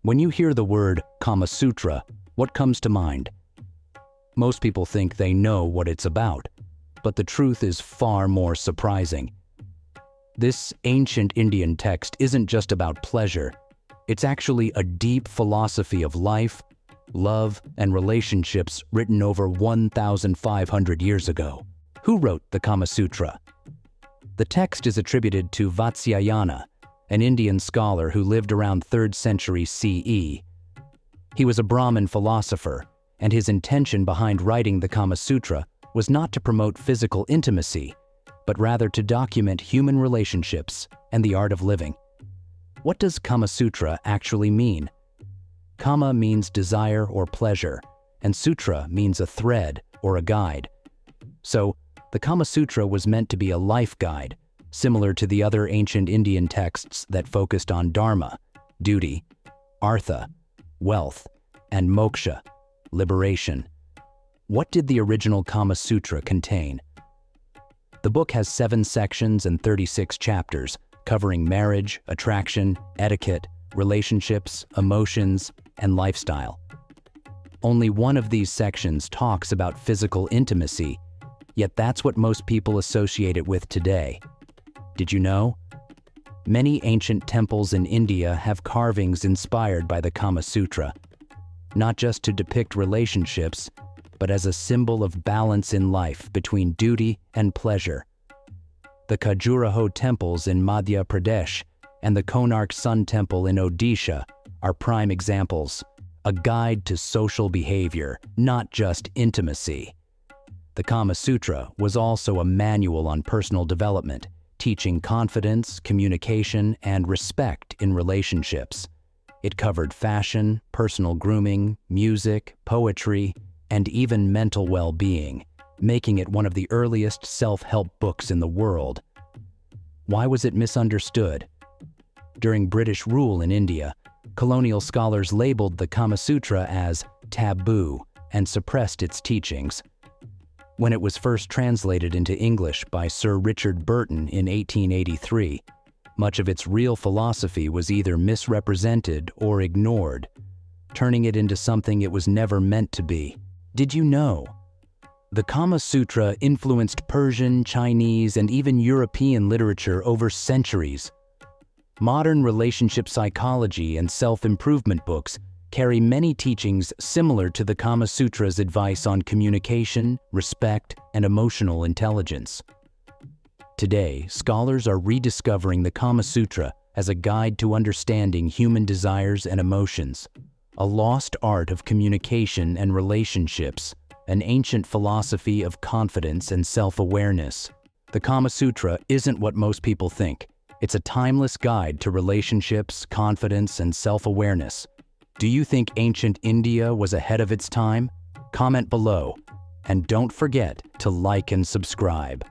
When you hear the word Kamasutra, what comes to mind? Most people think they know what it's about, but the truth is far more surprising. This ancient Indian text isn't just about pleasure. It's actually a deep philosophy of life, love, and relationships written over 1,500 years ago. Who wrote the Kamasutra? The text is attributed to Vatsyayana, an Indian scholar who lived around 3rd century CE. He was a Brahmin philosopher, and his intention behind writing the Kamasutra was not to promote physical intimacy, but rather to document human relationships and the art of living. What does Kamasutra actually mean? Kama means desire or pleasure, and sutra means a thread or a guide. So, the Kamasutra was meant to be a life guide, similar to the other ancient Indian texts that focused on dharma, duty, artha, wealth, and moksha, liberation. What did the original Kamasutra contain? The book has 7 sections and 36 chapters, covering marriage, attraction, etiquette, relationships, emotions, and lifestyle. Only one of these sections talks about physical intimacy, yet that's what most people associate it with today. Did you know? Many ancient temples in India have carvings inspired by the Kamasutra, not just to depict relationships, but as a symbol of balance in life between duty and pleasure. The Khajuraho temples in Madhya Pradesh and the Konark Sun Temple in Odisha are prime examples, a guide to social behavior, not just intimacy. The Kamasutra was also a manual on personal development, teaching confidence, communication, and respect in relationships. It covered fashion, personal grooming, music, poetry, and even mental well-being, making it one of the earliest self-help books in the world. Why was it misunderstood? During British rule in India, colonial scholars labeled the Kamasutra as taboo and suppressed its teachings. When it was first translated into English by Sir Richard Burton in 1883, much of its real philosophy was either misrepresented or ignored, turning it into something it was never meant to be. Did you know? The Kama Sutra influenced Persian, Chinese, and even European literature over centuries. Modern relationship psychology and self-improvement books carry many teachings similar to the Kama Sutra's advice on communication, respect, and emotional intelligence. Today, scholars are rediscovering the Kama Sutra as a guide to understanding human desires and emotions, a lost art of communication and relationships, an ancient philosophy of confidence and self-awareness. The Kama Sutra isn't what most people think. It's a timeless guide to relationships, confidence, and self-awareness. Do you think ancient India was ahead of its time? Comment below, and don't forget to like and subscribe.